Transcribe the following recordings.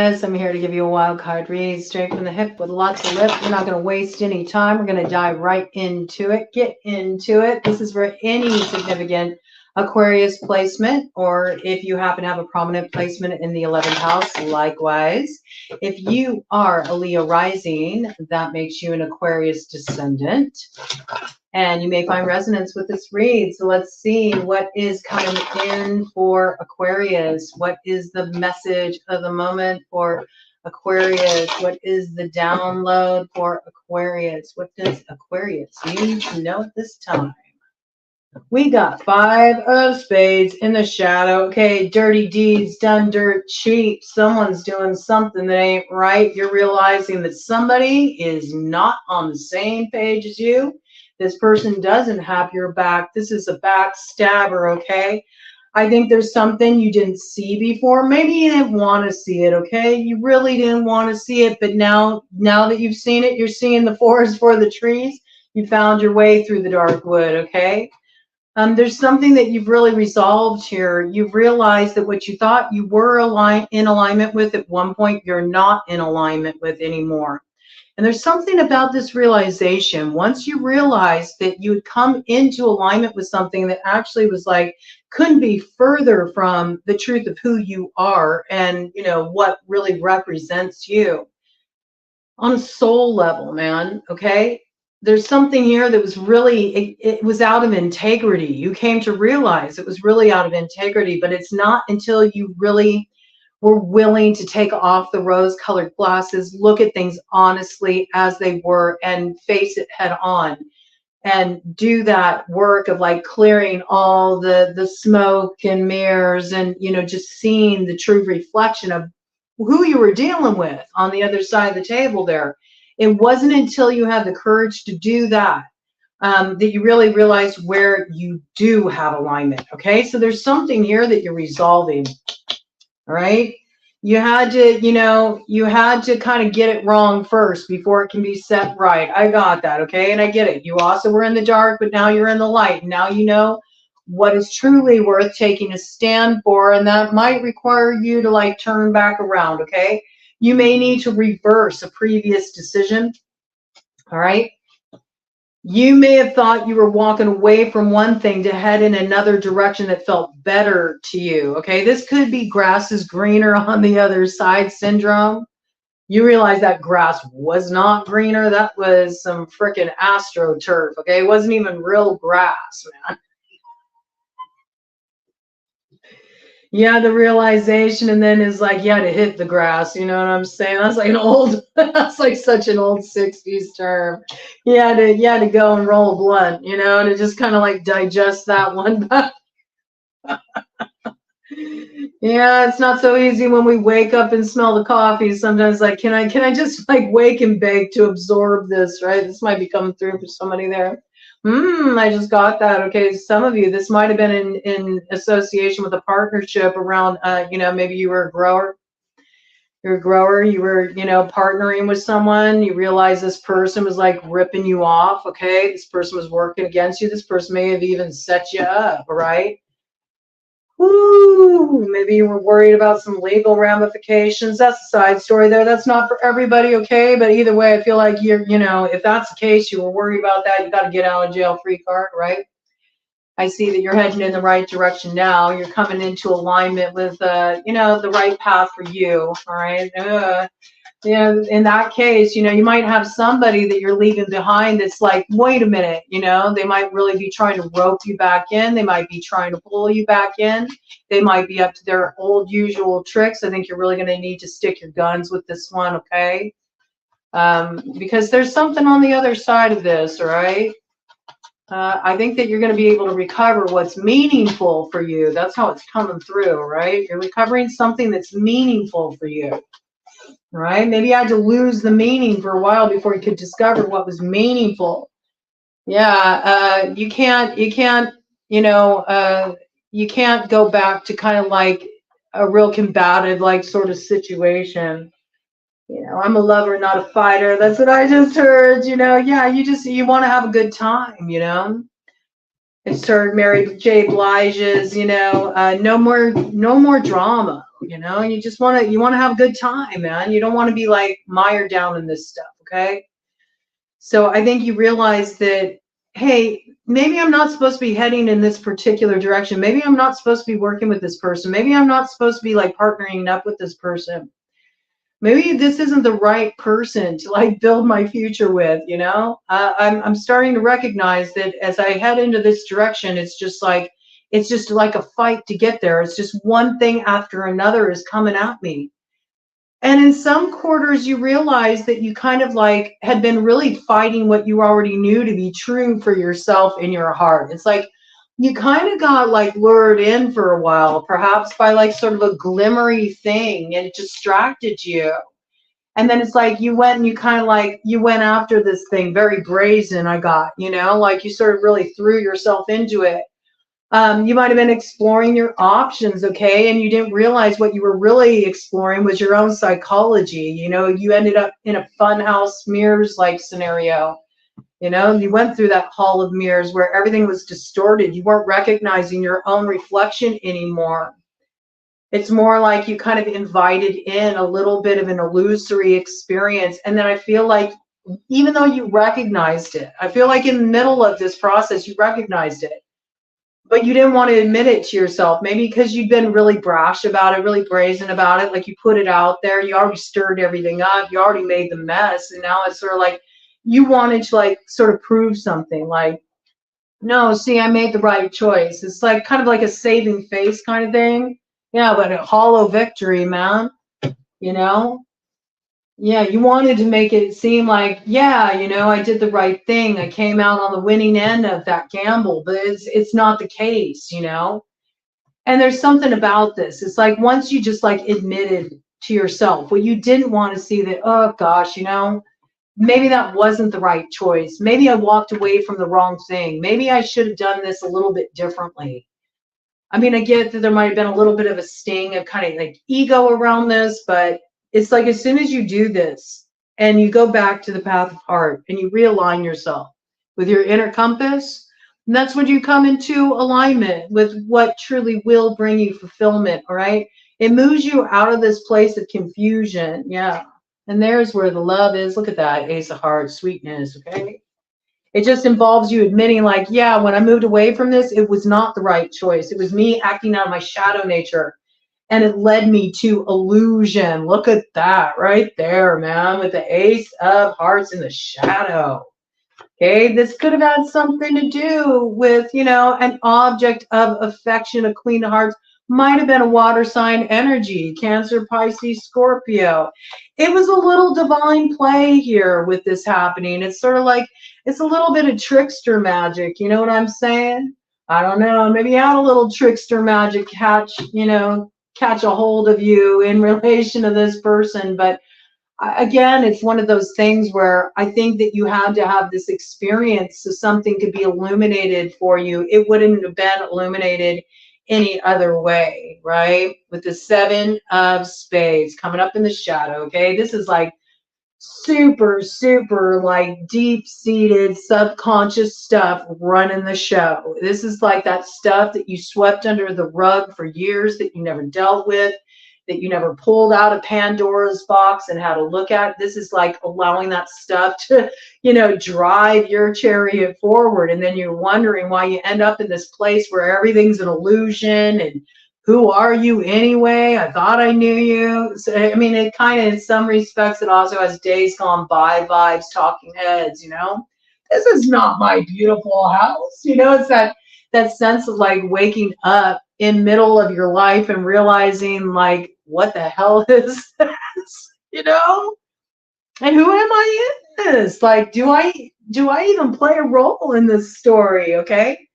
Aquarius, I'm here to give you a wild card read straight from the hip with lots of lip. We're not going to waste any time. We're going to dive right into it. Get into it. This is for any significant Aquarius placement, or if you happen to have a prominent placement in the 11th house, likewise. If you are a Leo rising, that makes you an Aquarius descendant. And you may find resonance with this read. So let's see what is coming in for Aquarius. What is the message of the moment for Aquarius? What is the download for Aquarius? What does Aquarius need to know at this time? We got 5 of spades in the shadow. Okay, dirty deeds done dirt cheap. Someone's doing something that ain't right. You're realizing that somebody is not on the same page as you. This person doesn't have your back. This is a backstabber, okay? I think there's something you didn't see before. Maybe you didn't want to see it, okay? You really didn't want to see it, but now that you've seen it, you're seeing the forest for the trees. You found your way through the dark wood, okay? There's something that you've really resolved here. You've realized that what you thought you were in alignment with at one point, you're not in alignment with anymore. And there's something about this realization. Once you realize that you had come into alignment with something that actually was like, couldn't be further from the truth of who you are and, you know, what really represents you on a soul level, man, okay? There's something here that was really, it was out of integrity. You came to realize it was really out of integrity, but it's not until you really were willing to take off the rose-colored glasses, look at things honestly as they were, and face it head on, and do that work of like clearing all the smoke and mirrors, and you know, just seeing the true reflection of who you were dealing with on the other side of the table there. It wasn't until you had the courage to do that that you really realized where you do have alignment. Okay, so there's something here that you're resolving. All right, you had to, you know, you had to kind of get it wrong first before it can be set right. I got that, okay, and I get it. You also were in the dark, but now you're in the light. Now you know what is truly worth taking a stand for, and that might require you to like turn back around, okay? You may need to reverse a previous decision, all right? You may have thought you were walking away from one thing to head in another direction that felt better to you, okay? This could be grass is greener on the other side syndrome. You realize that grass was not greener. That was some freaking astroturf, okay? It wasn't even real grass, man. Yeah, the realization, and then is like, yeah, to hit the grass, you know what I'm saying? That's like an old, that's like such an old 60s term. You had to go and roll a blunt, you know, to just kind of like digest that one. Yeah, it's not so easy when we wake up and smell the coffee. Sometimes like, can I just like wake and bake to absorb this, right? This might be coming through for somebody there. I just got that. Okay, some of you, this might have been in association with a partnership around, you know, maybe you were a grower. You're a grower, you were, you know, partnering with someone. You realize this person was like ripping you off, okay? This person was working against you. This person may have even set you up, right? Woo, maybe you were worried about some legal ramifications. That's a side story there. That's not for everybody, okay? But either way, I feel like you're, you know, if that's the case, you were worried about that, you got to get out of jail free card, right? I see that you're heading in the right direction now. You're coming into alignment with, you know, the right path for you, all right? You know, in that case, you know, you might have somebody that you're leaving behind that's like, wait a minute, you know, they might really be trying to rope you back in. They might be trying to pull you back in. They might be up to their old usual tricks. I think you're really going to need to stick your guns with this one, okay? Because there's something on the other side of this, all right? I think that you're going to be able to recover what's meaningful for you. That's how it's coming through, right? You're recovering something that's meaningful for you. Right? Maybe you had to lose the meaning for a while before you could discover what was meaningful. Yeah, you can't, you know, you can't go back to kind of like a real combative, like sort of situation. You know, I'm a lover, not a fighter. That's what I just heard, you know. Yeah, you want to have a good time, you know. It's heard Mary J. Blige's, you know, no more drama. you know, you just want to, you want to have a good time, man. You don't want to be like mired down in this stuff. Okay. So I think you realize that, hey, maybe I'm not supposed to be heading in this particular direction. Maybe I'm not supposed to be working with this person. Maybe I'm not supposed to be like partnering up with this person. Maybe this isn't the right person to like build my future with, you know? I'm starting to recognize that as I head into this direction, it's just like a fight to get there. It's just one thing after another is coming at me. And in some quarters, you realize that you kind of like had been really fighting what you already knew to be true for yourself in your heart. It's like you kind of got like lured in for a while, perhaps by like sort of a glimmery thing, and it distracted you. And then it's like you went and you kind of like, you went after this thing very brazen, I got, you know, like you sort of really threw yourself into it. You might have been exploring your options, okay, and you didn't realize what you were really exploring was your own psychology. You know, you ended up in a funhouse mirrors like scenario. You know, you went through that hall of mirrors where everything was distorted. You weren't recognizing your own reflection anymore. It's more like you kind of invited in a little bit of an illusory experience. And then I feel like even though you recognized it, I feel like in the middle of this process, you recognized it, but you didn't want to admit it to yourself. Maybe because you'd been really brash about it, really brazen about it. Like you put it out there, you already stirred everything up, you already made the mess. And now it's sort of like you wanted to like sort of prove something like, no, see, I made the right choice. It's like kind of like a saving face kind of thing. Yeah, but a hollow victory, man. You know? Yeah, you wanted to make it seem like, yeah, you know, I did the right thing. I came out on the winning end of that gamble, but it's not the case, you know? And there's something about this. It's like once you just like admitted to yourself what you didn't want to see, that, oh gosh, you know, maybe that wasn't the right choice. Maybe I walked away from the wrong thing. Maybe I should have done this a little bit differently. I mean, I get that there might have been a little bit of a sting of kind of like ego around this, but it's like as soon as you do this and you go back to the path of heart and you realign yourself with your inner compass, and that's when you come into alignment with what truly will bring you fulfillment, all right? It moves you out of this place of confusion, yeah. And there's where the love is. Look at that, Ace of Hearts, sweetness, okay? It just involves you admitting like, yeah, when I moved away from this, it was not the right choice. It was me acting out of my shadow nature. And it led me to illusion. Look at that right there, man, with the Ace of Hearts in the shadow. Okay, this could have had something to do with, you know, an object of affection, a Queen of Hearts. Might have been a water sign energy, Cancer, Pisces, Scorpio. It was a little divine play here with this happening. It's sort of like, it's a little bit of trickster magic. You know what I'm saying? I don't know. Maybe you had a little trickster magic catch, you know, catch a hold of you in relation to this person. But again, it's one of those things where I think that you had to have this experience so something could be illuminated for you. It wouldn't have been illuminated any other way, right? With the Seven of Spades coming up in the shadow, okay? This is like super, super like deep-seated subconscious stuff running the show. This is like that stuff that you swept under the rug for years that you never dealt with, that you never pulled out of Pandora's box and had a look at. This is like allowing that stuff to, you know, drive your chariot forward. And then you're wondering why you end up in this place where everything's an illusion. And who are you anyway? I thought I knew you. So, I mean, it kind of, in some respects, it also has Days Gone By vibes, Talking Heads, you know? This is not my beautiful house. You know, it's that sense of like waking up in middle of your life and realizing like, what the hell is this? You know? And who am I in this? Like, do I even play a role in this story? Okay.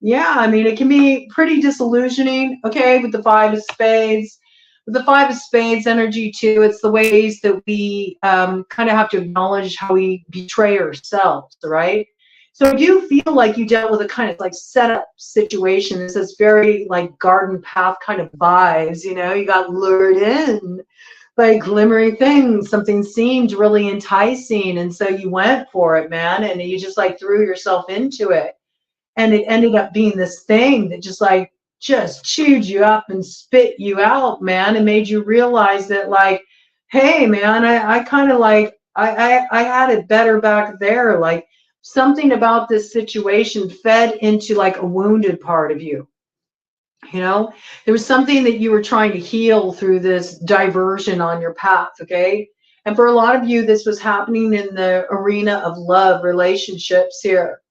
Yeah, I mean, it can be pretty disillusioning, okay, with the Five of Spades. With the Five of Spades energy, too, it's the ways that we kind of have to acknowledge how we betray ourselves, right? So I do feel like you dealt with a kind of like setup situation. This is very like garden path kind of vibes, you know, you got lured in by glimmering things. Something seemed really enticing, and so you went for it, man, and you just like threw yourself into it. And it ended up being this thing that just like just chewed you up and spit you out, man, and made you realize that, like, hey, man, I kind of like, I had it better back there. Like, something about this situation fed into like a wounded part of you. You know, there was something that you were trying to heal through this diversion on your path. Okay. And for a lot of you, this was happening in the arena of love, relationships here,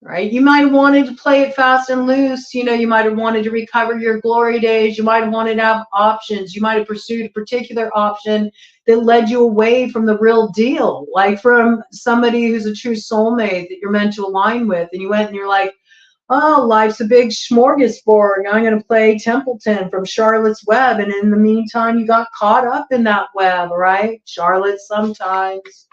right? You might have wanted to play it fast and loose. You know, you might have wanted to recover your glory days. You might have wanted to have options. You might have pursued a particular option that led you away from the real deal, like from somebody who's a true soulmate that you're meant to align with. And you went and you're like, oh, life's a big smorgasbord. I'm going to play Templeton from Charlotte's Web. And in the meantime, you got caught up in that web, right? Charlotte sometimes.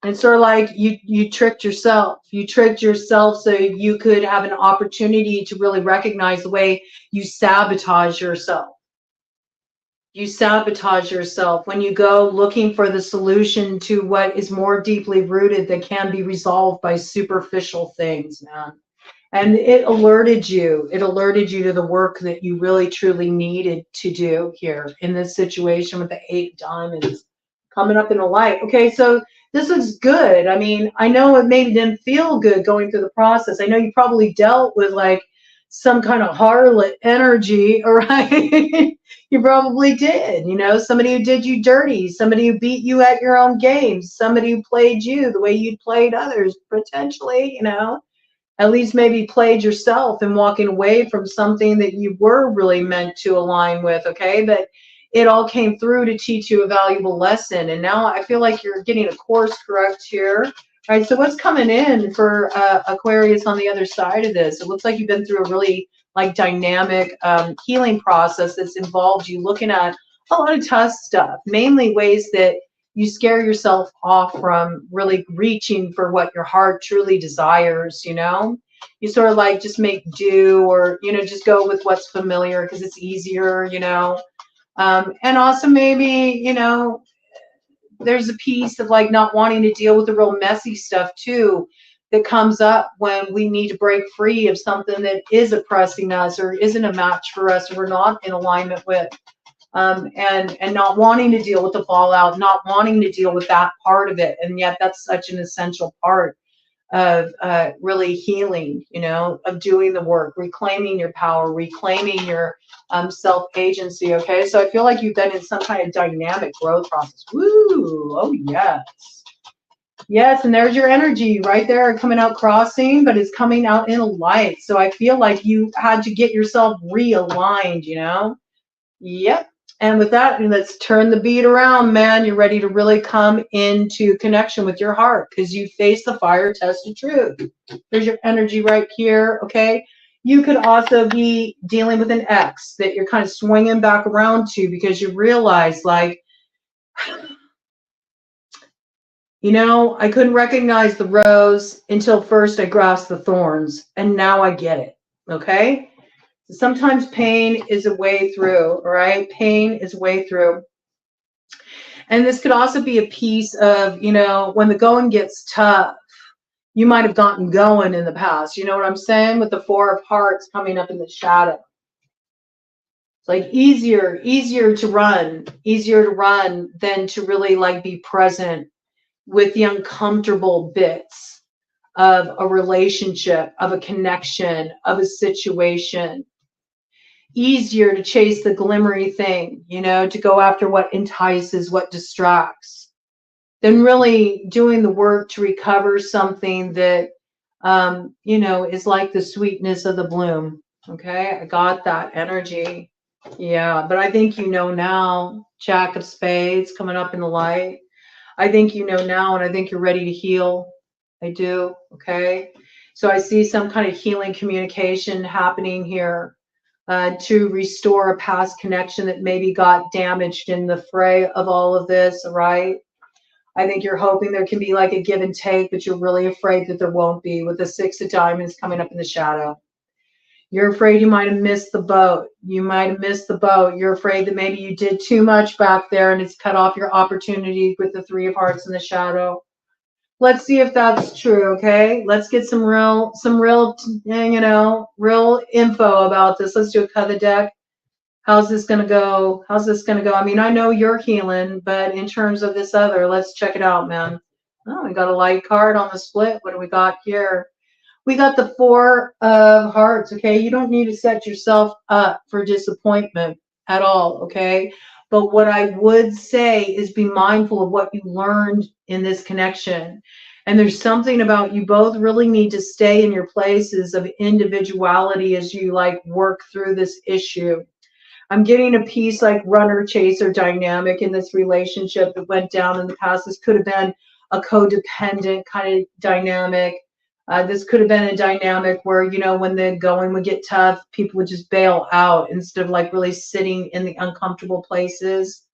It's sort of like you tricked yourself. You tricked yourself so you could have an opportunity to really recognize the way you sabotage yourself. You sabotage yourself when you go looking for the solution to what is more deeply rooted that can be resolved by superficial things, man. And it alerted you. It alerted you to the work that you really truly needed to do here in this situation with the 8 diamonds coming up in the light. Okay, so this is good. I mean, I know it maybe didn't feel good going through the process. I know you probably dealt with like some kind of harlot energy, all right? You probably did, you know, somebody who did you dirty, somebody who beat you at your own games, somebody who played you the way you'd played others, potentially, you know, at least maybe played yourself and walking away from something that you were really meant to align with, okay? But it all came through to teach you a valuable lesson. And now I feel like you're getting a course correct here. All right, so what's coming in for Aquarius on the other side of this? It looks like you've been through a really like dynamic healing process that's involved you looking at a lot of tough stuff, mainly ways that you scare yourself off from really reaching for what your heart truly desires, you know? You sort of like just make do, or, you know, just go with what's familiar because it's easier, you know? And also maybe, you know, there's a piece of like not wanting to deal with the real messy stuff too that comes up when we need to break free of something that is oppressing us or isn't a match for us or we're not in alignment with. And not wanting to deal with the fallout, not wanting to deal with that part of it. And yet that's such an essential part of really healing, you know, of doing the work, reclaiming your power, reclaiming your self-agency, okay? So I feel like you've been in some kind of dynamic growth process. Woo! Oh, yes. Yes, and there's your energy right there coming out crossing, but it's coming out in a light. So I feel like you had to get yourself realigned, you know? Yep. And with that, let's turn the beat around, man. You're ready to really come into connection with your heart because you face the fire test of truth. There's your energy right here, okay? You could also be dealing with an ex that you're kind of swinging back around to because you realize, like, you know, I couldn't recognize the rose until first I grasped the thorns, and now I get it, okay? Sometimes pain is a way through, all right? Pain is a way through. And this could also be a piece of, you know, when the going gets tough, you might have gotten going in the past. You know what I'm saying? With the 4 of Hearts coming up in the shadow. It's like easier to run than to really like be present with the uncomfortable bits of a relationship, of a connection, of a situation. Easier to chase the glimmery thing, you know, to go after what entices, what distracts, than really doing the work to recover something that, you know, is like the sweetness of the bloom. Okay, I got that energy. Yeah, but I think you know now, Jack of Spades coming up in the light. I think you know now, and I think you're ready to heal. I do, okay? So I see some kind of healing communication happening here. To restore a past connection that maybe got damaged in the fray of all of this, right? I think you're hoping there can be like a give and take, but you're really afraid that there won't be with the 6 of Diamonds coming up in the shadow. You're afraid you might have missed the boat. You might have missed the boat. You're afraid that maybe you did too much back there and it's cut off your opportunity with the 3 of Hearts in the shadow. Let's see if that's true, okay? Let's get some real, you know, real info about this. Let's do a cut of the deck. How's this going to go? How's this going to go? I mean, I know you're healing, but in terms of this other, let's check it out, man. Oh, we got a light card on the split. What do we got here? We got the Four of Hearts, okay? You don't need to set yourself up for disappointment at all, okay? But what I would say is be mindful of what you learned in this connection. And there's something about you both really need to stay in your places of individuality as you like work through this issue. I'm getting a piece like runner chaser dynamic in this relationship that went down in the past. This could have been a codependent kind of dynamic. This could have been a dynamic where, you know, when the going would get tough, people would just bail out instead of like really sitting in the uncomfortable places.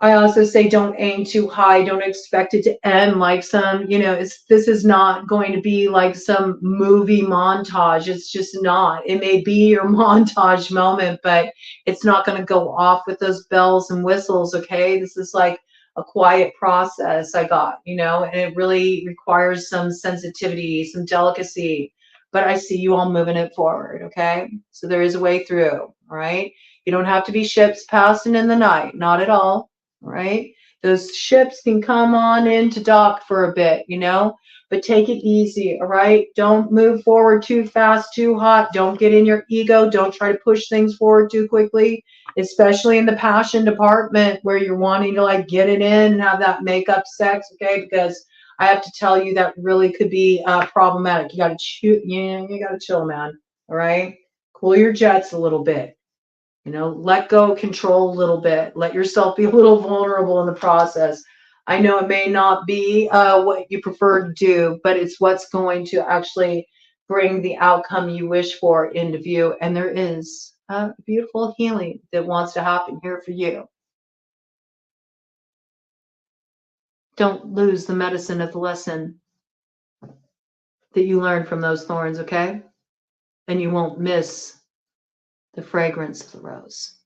I also say don't aim too high. Don't expect it to end like some, you know, this is not going to be like some movie montage. It's just not. It may be your montage moment, but it's not going to go off with those bells and whistles, okay? This is like a quiet process I got, you know, and it really requires some sensitivity, some delicacy. But I see you all moving it forward, okay? So there is a way through, all right? You don't have to be ships passing in the night, not at all. Right? Those ships can come on into dock for a bit, you know, but take it easy, all right? Don't move forward too fast, too hot. Don't get in your ego. Don't try to push things forward too quickly, especially in the passion department where you're wanting to like get it in and have that makeup sex, okay? Because I have to tell you that really could be problematic. You got to you got to chill, man, all right? Cool your jets a little bit. You know, let go, control a little bit. Let yourself be a little vulnerable in the process. I know it may not be what you prefer to do, but it's what's going to actually bring the outcome you wish for into view. And there is a beautiful healing that wants to happen here for you. Don't lose the medicine of the lesson that you learned from those thorns, okay? And you won't miss the fragrance of the rose.